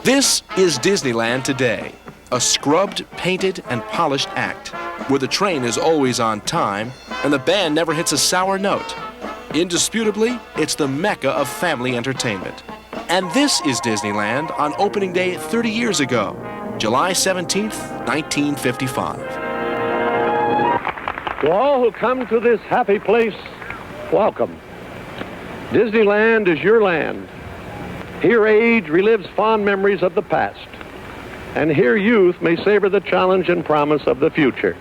This is Disneyland today, a scrubbed, painted, and polished act, where the train is always on time and the band never hits a sour note. Indisputably, it's the mecca of family entertainment. And this is Disneyland on opening day 30 years ago, July 17th, 1955. To all who come to this happy place, welcome. Disneyland is your land. Here age relives fond memories of the past, and here youth may savor the challenge and promise of the future.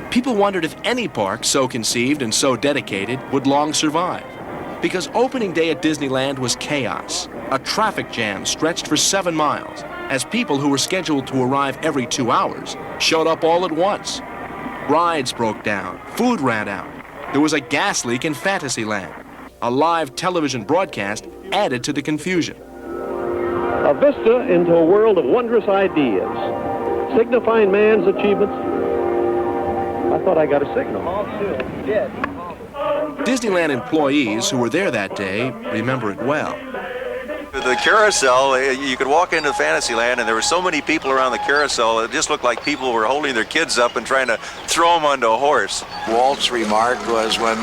People wondered if any park so conceived and so dedicated would long survive, because opening day at Disneyland was chaos. A traffic jam stretched for 7 miles, as people who were scheduled to arrive every 2 hours showed up all at once. Rides broke down, food ran out. There was a gas leak in Fantasyland. A live television broadcast added to the confusion. A vista into a world of wondrous ideas, signifying man's achievements. I thought I got a signal. Disneyland employees who were there that day remember it well. The carousel, you could walk into Fantasyland and there were so many people around the carousel, it just looked like people were holding their kids up and trying to throw them onto a horse. Walt's remark was when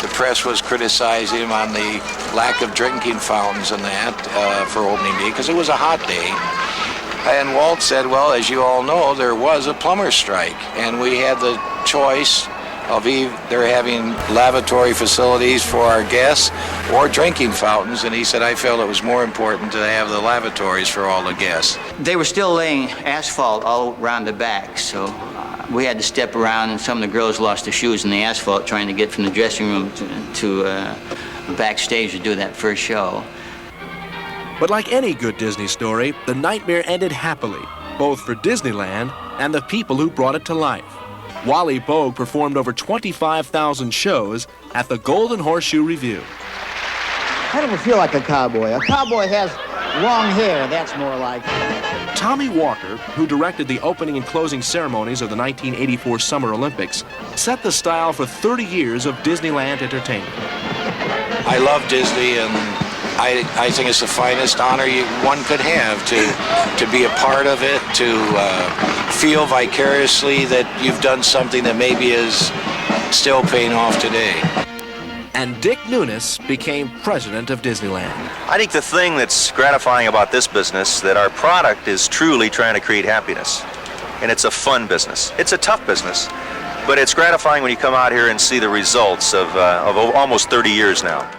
the press was criticizing him on the lack of drinking fountains and that for opening day, because it was a hot day. And Walt said, well, as you all know, there was a plumber strike, and we had the choice of either having lavatory facilities for our guests or drinking fountains, and he said, I felt it was more important to have the lavatories for all the guests. They were still laying asphalt all around the back, so we had to step around, and some of the girls lost their shoes in the asphalt trying to get from the dressing room to backstage to do that first show. But like any good Disney story, the nightmare ended happily, both for Disneyland and the people who brought it to life. Wally Boag performed over 25,000 shows at the Golden Horseshoe Revue. I don't feel like a cowboy. A cowboy has long hair, that's more like. Tommy Walker, who directed the opening and closing ceremonies of the 1984 Summer Olympics, set the style for 30 years of Disneyland entertainment. I love Disney, and I think it's the finest honor one could have to be a part of it, to feel vicariously that you've done something that maybe is still paying off today. And Dick Nunis became president of Disneyland. I think the thing that's gratifying about this business, that our product is truly trying to create happiness. And it's a fun business. It's a tough business, but it's gratifying when you come out here and see the results of almost 30 years now.